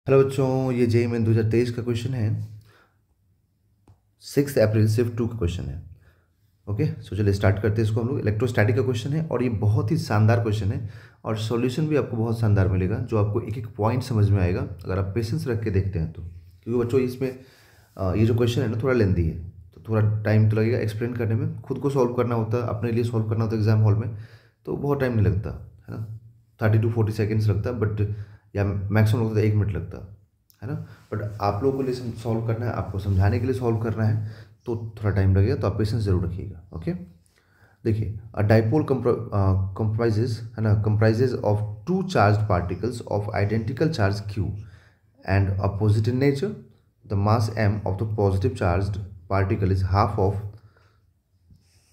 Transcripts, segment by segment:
Hello बच्चों, ये JEE main 2023 का क्वेश्चन है। 6 अप्रैल शिफ्ट 2 का क्वेश्चन है। ओके, सो चलिए स्टार्ट करते हैं इसको हम लोग। इलेक्ट्रोस्टैटिक का क्वेश्चन है और ये बहुत ही शानदार क्वेश्चन है और सॉल्यूशन भी आपको बहुत शानदार मिलेगा, जो आपको एक एक पॉइंट समझ में आएगा अगर आप पेशेंस रख के देखते हैं तो। क्योंकि बच्चों इसमें ये जो क्वेश्चन है ना थोड़ा लेंदी है, तो थोड़ा टाइम तो लगेगा एक्सप्लेन करने में। खुद को सॉल्व करना होता है, अपने लिए सॉल्व करना होता है एग्जाम हॉल में, तो बहुत टाइम नहीं लगता है ना। 30 to 40 सेकेंड्स लगता है, बट या मैक्सिमम लगता है 1 मिनट लगता है ना। बट आप लोगों के लिए सॉल्व करना है, आपको समझाने के लिए सॉल्व करना है, तो थोड़ा टाइम लगेगा, तो आप पेशेंस जरूर रखिएगा। ओके, देखिए, अ डाइपोल कंप्राइजेज है ना, comprises of two charged particles of identical charge q and opposite in nature. The mass m of the positive charged particle is half of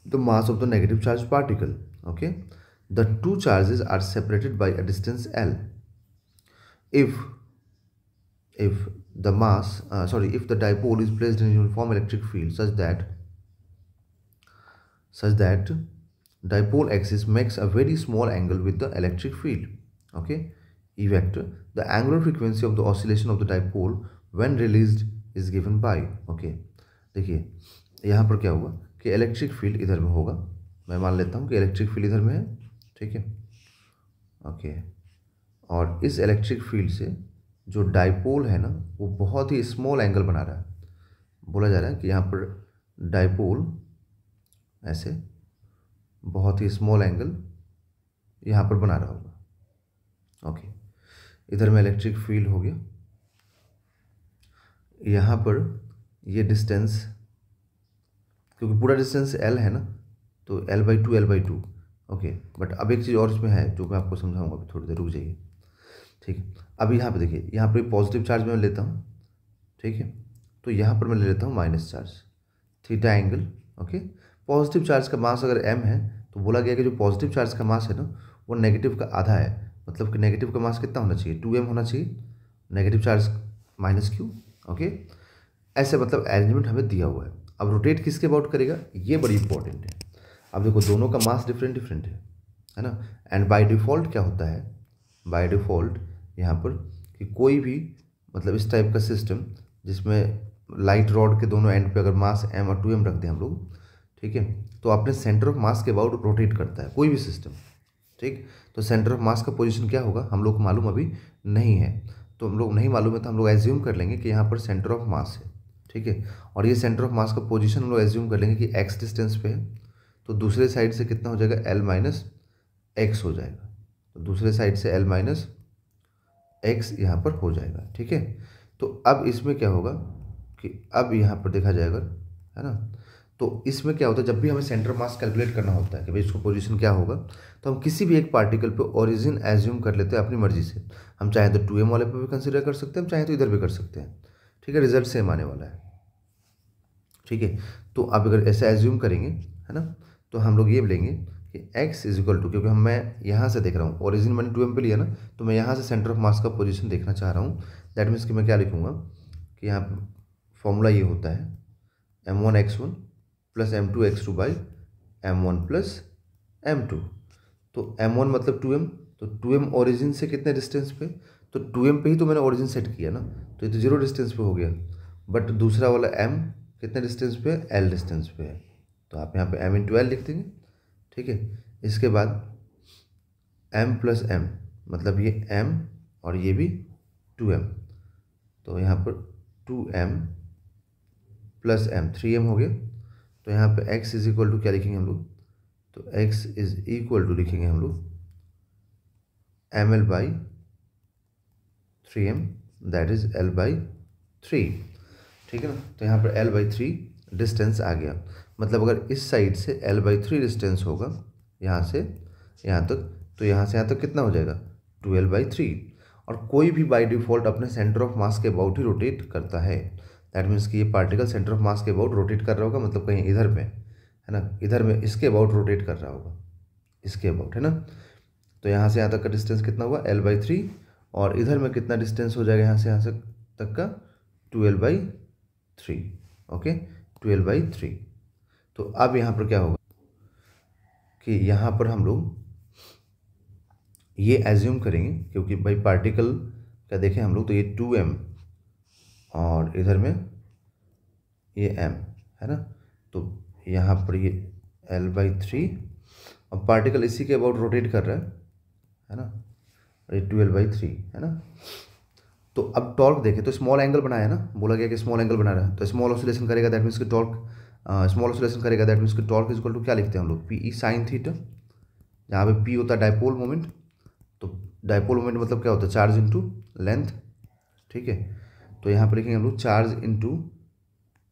the mass of the negative charged particle. Okay, the two charges are separated by a distance l. If the mass if the dipole is placed in a uniform electric field such that dipole axis makes a very small angle with the electric field. Okay, E vector, the angular frequency of the oscillation of the dipole when released is given by. Okay, देखिए यहाँ पर क्या होगा कि electric field इधर में होगा। मैं मान लेता हूँ कि इलेक्ट्रिक फील्ड इधर में है, ठीक है। ओके, और इस इलेक्ट्रिक फील्ड से जो डाइपोल है ना वो बहुत ही स्मॉल एंगल बना रहा है। बोला जा रहा है कि यहाँ पर डाइपोल ऐसे बहुत ही स्मॉल एंगल यहाँ पर बना रहा होगा। ओके, इधर में इलेक्ट्रिक फील्ड हो गया, यहाँ पर ये डिस्टेंस, क्योंकि पूरा डिस्टेंस L है ना, तो L/2 ओके। बट अब एक चीज़ और इसमें है जो मैं आपको समझाऊंगा, अभी थोड़ी देर रुक जाइए, ठीक है। अभी यहाँ पे देखिए, यहाँ पर पॉजिटिव चार्ज मैं लेता हूँ, ठीक है, तो यहाँ पर मैं ले लेता हूँ minus charge, theta angle. Okay, positive charge का मास अगर m है तो बोला गया कि जो पॉजिटिव चार्ज का मास है ना वो नेगेटिव का आधा है। मतलब कि नेगेटिव का मास कितना होना चाहिए, 2m होना चाहिए, नेगेटिव चार्ज -q। ओके, ऐसे मतलब अरेंजमेंट हमें दिया हुआ है। अब रोटेट किसके अबाउट करेगा, ये बड़ी इंपॉर्टेंट है। अब देखो दोनों का मास डिफरेंट डिफरेंट है ना। एंड बाय डिफ़ॉल्ट क्या होता है, बाय डिफ़ॉल्ट यहाँ पर कि कोई भी मतलब इस टाइप का सिस्टम जिसमें लाइट रॉड के दोनों एंड पे अगर मास m और 2m रख दें हम लोग, ठीक है, तो अपने सेंटर ऑफ मास के अबाउट रोटेट करता है कोई भी सिस्टम, ठीक। तो सेंटर ऑफ मास का पोजीशन क्या होगा हम लोग को मालूम अभी नहीं है, तो हम लोग नहीं मालूम है तो हम लोग एज्यूम कर लेंगे कि यहाँ पर सेंटर ऑफ मास है, ठीक है। और ये सेंटर ऑफ मास का पोजीशन हम लोग एज्यूम कर लेंगे कि x डिस्टेंस पे है, तो दूसरे साइड से कितना हो जाएगा, L-x हो जाएगा। तो दूसरे साइड से L-x यहाँ पर हो जाएगा, ठीक है। तो अब इसमें क्या होगा कि अब यहाँ पर देखा जाएगा, है ना, तो इसमें क्या होता है, जब भी हमें सेंटर मास कैलकुलेट करना होता है कि भाई इसको पोजीशन क्या होगा, तो हम किसी भी एक पार्टिकल पे ओरिजिन एज्यूम कर लेते हैं अपनी मर्जी से। हम चाहें तो 2m वाले पे भी कंसिडर कर सकते हैं, हम चाहें तो इधर भी कर सकते हैं, ठीक है। रिजल्ट सेम आने वाला है, ठीक है। तो अब अगर ऐसा एज्यूम करेंगे, है ना, तो हम लोग ये लेंगे कि x इज इक्वल टू, क्योंकि मैं यहाँ से देख रहा हूँ, ओरिजिन मैंने 2m पे लिया ना, तो मैं यहाँ से सेंटर ऑफ मास का पोजीशन देखना चाह रहा हूँ। दैट मीन्स कि मैं क्या लिखूँगा कि यहाँ फॉर्मूला ये होता है m1x1 plus m2x2 by m1 plus m2। तो m1 मतलब 2m, तो 2m ओरिजिन से कितने डिस्टेंस पे, तो 2m पे ही तो मैंने ओरिजिन सेट किया ना, तो ये तो 0 डिस्टेंस पे हो गया। बट दूसरा वाला m कितने डिस्टेंस पे है, l डिस्टेंस पे है, तो आप यहाँ पे m इंटू एल लिख देंगे, ठीक है। इसके बाद m प्लस m, मतलब ये m और ये भी 2m, तो यहाँ पर 2m प्लस m 3m हो गया। तो यहाँ पे x इज इक्वल टू क्या लिखेंगे हम लोग, तो x इज इक्वल टू लिखेंगे हम लोग ml/3m, दैट इज l/3, ठीक है ना। तो यहाँ पर l/3 डिस्टेंस आ गया। मतलब अगर इस साइड से l/3 डिस्टेंस होगा यहाँ से यहाँ तक, तो यहाँ से यहाँ तक कितना हो जाएगा, 2l/3। और कोई भी बाय डिफ़ॉल्ट अपने सेंटर ऑफ मास के अबाउट ही रोटेट करता है। दैट मीन्स कि ये पार्टिकल सेंटर ऑफ मास के अबाउट रोटेट कर रहा होगा, मतलब कहीं इधर में, है ना, इधर में इसके अबाउट रोटेट कर रहा होगा, इसके अबाउट, है ना। तो यहाँ से यहाँ तक का डिस्टेंस कितना हुआ, l/3, और इधर में कितना डिस्टेंस हो जाएगा यहाँ से यहाँ से तक का, 2l/3। Okay, 2l/3। तो अब यहाँ पर क्या होगा कि यहाँ पर हम लोग ये एज्यूम करेंगे, क्योंकि भाई पार्टिकल क्या देखें हम लोग, तो ये 2m और इधर में ये m है ना, तो यहाँ पर ये L/3 और पार्टिकल इसी के अबाउट रोटेट कर रहा है ना, और ये 2L/3 है ना। तो अब टॉर्क देखें, तो स्मॉल एंगल बनाया ना, बोला गया कि स्मॉल एंगल बना रहा है, तो स्मॉल ऑसिलेशन करेगा, दैट मीन्स कि टॉर्क स्मॉल ऑसिलेशन करेगा, दैट मीन्स कि टॉर्क इज इक्वल टू क्या लिखते हैं हम लोग, PE sin थीटा, जहाँ पे P होता है डायपोल मोमेंट, तो डायपोल मोमेंट मतलब क्या होता है, चार्ज इनटू लेंथ, ठीक है। तो यहाँ पर लिखेंगे हम लोग चार्ज इनटू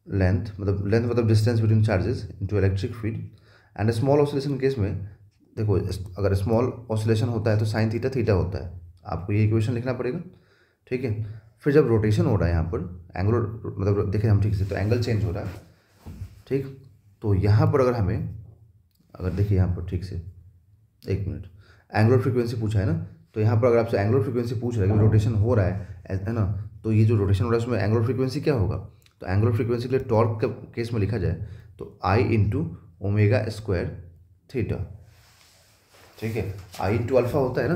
लेंथ मतलब distance between charges into electric field. And small oscillation case में देखो, अगर स्मॉल ऑसिलेशन होता है तो साइन थीटा थीटा होता है, आपको ये इक्वेशन लिखना पड़ेगा, ठीक है। फिर जब रोटेशन हो रहा है यहाँ पर एंगुलर, मतलब देखें हम ठीक से, तो एंगल चेंज हो रहा है, ठीक। तो यहाँ पर अगर हमें, अगर देखिए यहाँ पर ठीक से, एक मिनट, एंगुलर फ्रीक्वेंसी पूछा है ना, तो यहाँ पर अगर आपसे एंगुलर फ्रीक्वेंसी पूछ रहा है कि रोटेशन हो रहा है ना, तो ये जो रोटेशन हो रहा है उसमें एंगुलर फ्रीक्वेंसी क्या होगा, तो एंगुलर फ्रीक्वेंसी के लिए टॉर्क के केस में लिखा जाए तो I into omega square theta, ठीक है। I इंटू अल्फा होता है ना,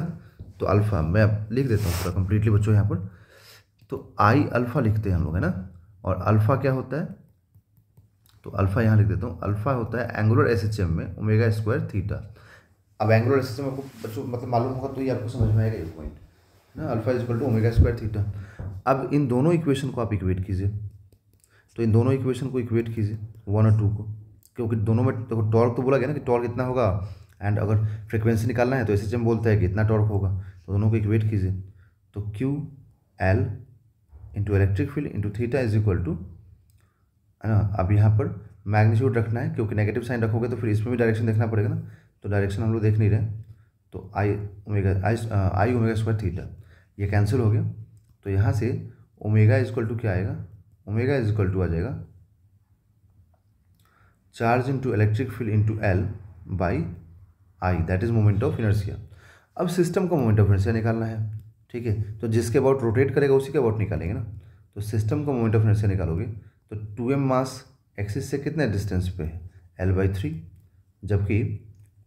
तो अल्फा मैं अब लिख देता हूँ पूरा कंप्लीटली बच्चों यहाँ पर, तो I अल्फा लिखते हैं हम लोग है ना, और अल्फा क्या होता है, तो अल्फा यहाँ लिख देता हूँ, अल्फा होता है एंगुलर SHM में ओमेगा स्क्वायर थीटा। अब एंगुलर SHM आपको बच्चों मतलब मालूम होगा तो ये आपको समझ में आएगा ये पॉइंट ना, alpha is equal to omega square theta. अब इन दोनों इक्वेशन को आप इक्वेट कीजिए, तो इन दोनों इक्वेशन को इक्वेट कीजिए 1 और 2 को, क्योंकि दोनों में देखो टॉर्क तो बोला गया ना कि टॉर्क इतना होगा, एंड अगर फ्रिक्वेंसी निकालना है तो SHM बोलता है कि इतना टॉर्क होगा, तो दोनों को इक्वेट कीजिए, तो QL into electric field into theta is equal to, है ना। अब यहाँ पर मैग्नीट्यूड रखना है, क्योंकि नेगेटिव साइन रखोगे तो फिर इसमें भी डायरेक्शन देखना पड़ेगा ना, तो डायरेक्शन हम लोग देख नहीं रहे, तो आई ओमेगा स्क्वायर थीटा ये कैंसिल हो गया, तो यहाँ से ओमेगा इज इक्वल टू क्या आएगा, ओमेगा इज इक्वल टू आ जाएगा charge into electric field into L by I, that is moment of inertia. अब सिस्टम का मोमेंट ऑफ इनर्शिया निकालना है, ठीक है, तो जिसके अबाउट रोटेट करेगा उसी के अबाउट निकालेंगे ना, तो सिस्टम का मोमेंट ऑफ इनर्शिया निकालोगे तो 2m मास एक्सिस से कितने डिस्टेंस पे है, L/3, जबकि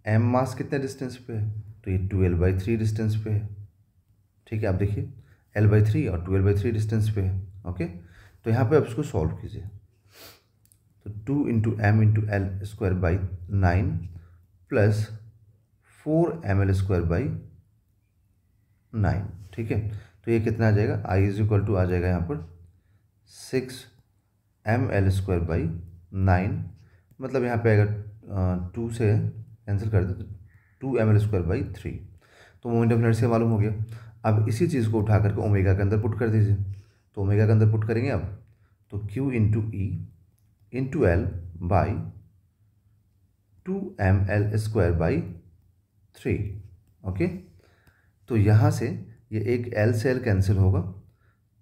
m मास कितने डिस्टेंस पे है, तो ये 2L/3 डिस्टेंस पे है, ठीक है। आप देखिए L/3 और 2L/3 डिस्टेंस पे है, ओके। तो यहाँ पे आप इसको सॉल्व कीजिए, तो 2 into m into l square by 9 plus 4ml square by 9, ठीक है। तो ये कितना आ जाएगा, I इज इक्वल टू आ जाएगा यहाँ पर 6ml स्क्वायर बाई 9, मतलब यहाँ पे आएगा 2 से कैंसिल कर दे तो 2ml स्क्वायर बाई 3, तो मोमेंट ऑफ इनर्शिया मालूम हो गया। अब इसी चीज़ को उठा करके ओमेगा के अंदर पुट कर दीजिए, तो ओमेगा के अंदर पुट करेंगे अब, तो Q into E into L by 2ml square by 3, okay. तो यहाँ से ये एक L से L कैंसिल होगा,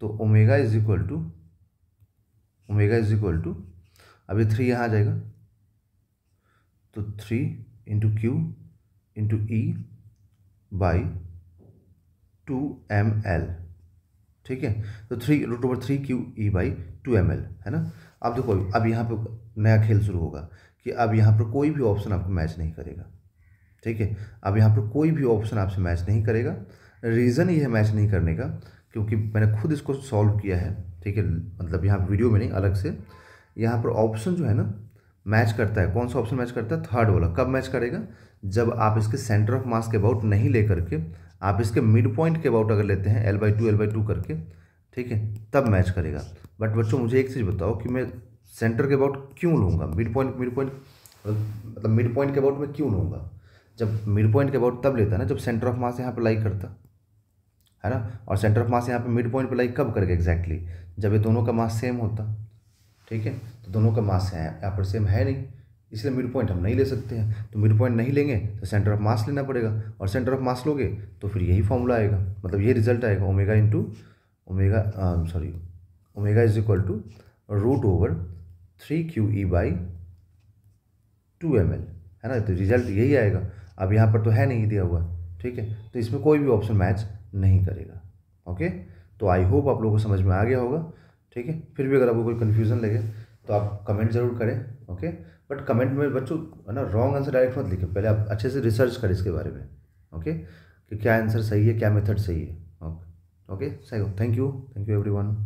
तो ओमेगा इज इक्वल टू अभी 3 यहाँ आ जाएगा, तो 3 into Q into E by 2ml, ठीक है। तो 3√3 बाई 2ml है ना। अब देखो अब यहाँ पे नया खेल शुरू होगा कि अब यहाँ पर कोई भी ऑप्शन आपको मैच नहीं करेगा, ठीक है। अब यहाँ पर कोई भी ऑप्शन आपसे मैच नहीं करेगा, रीज़न ये है मैच नहीं करने का क्योंकि मैंने खुद इसको सॉल्व किया है, ठीक है, मतलब यहाँ वीडियो में नहीं अलग से। यहाँ पर ऑप्शन जो है ना मैच करता है, कौन सा ऑप्शन मैच करता है, थर्ड वाला। कब मैच करेगा, जब आप इसके सेंटर ऑफ मास के अबाउट नहीं ले करके आप इसके मिड पॉइंट के अबाउट अगर लेते हैं L/2 करके, ठीक है, तब मैच करेगा। बट बच्चों मुझे एक चीज़ बताओ कि मैं सेंटर के अबाउट क्यों लूँगा, मिड पॉइंट मतलब मिड पॉइंट के अबाउट में क्यों लूँगा। जब मिड पॉइंट के अबाउट तब लेता है ना जब सेंटर ऑफ मास यहाँ पर लाई करता है ना, और सेंटर ऑफ मास यहाँ पे मिड पॉइंट पे लाई कब करेगा एग्जैक्टली, जब ये दोनों का मास सेम होता, ठीक है। तो दोनों का मास यहाँ पर सेम है नहीं, इसलिए मिड पॉइंट हम नहीं ले सकते हैं। तो मिड पॉइंट नहीं लेंगे तो सेंटर ऑफ मास लेना पड़ेगा, और सेंटर ऑफ मास लोगे तो फिर यही फॉर्मूला आएगा, मतलब ये रिजल्ट आएगा, omega is equal to √3QE by 2ml, है ना। तो रिजल्ट यही आएगा। अब यहाँ पर तो है नहीं दिया हुआ, ठीक है, तो इसमें कोई भी ऑप्शन मैच नहीं करेगा, ओके। तो आई होप आप लोगों को समझ में आ गया होगा, ठीक है। फिर भी अगर आपको कोई कन्फ्यूज़न लगे तो आप कमेंट जरूर करें, ओके। बट कमेंट में बच्चों है ना रॉन्ग आंसर डायरेक्ट मत लिखें, पहले आप अच्छे से रिसर्च करें इसके बारे में, ओके, कि क्या आंसर सही है, क्या मेथड सही है, okay. Okay, thank you everyone.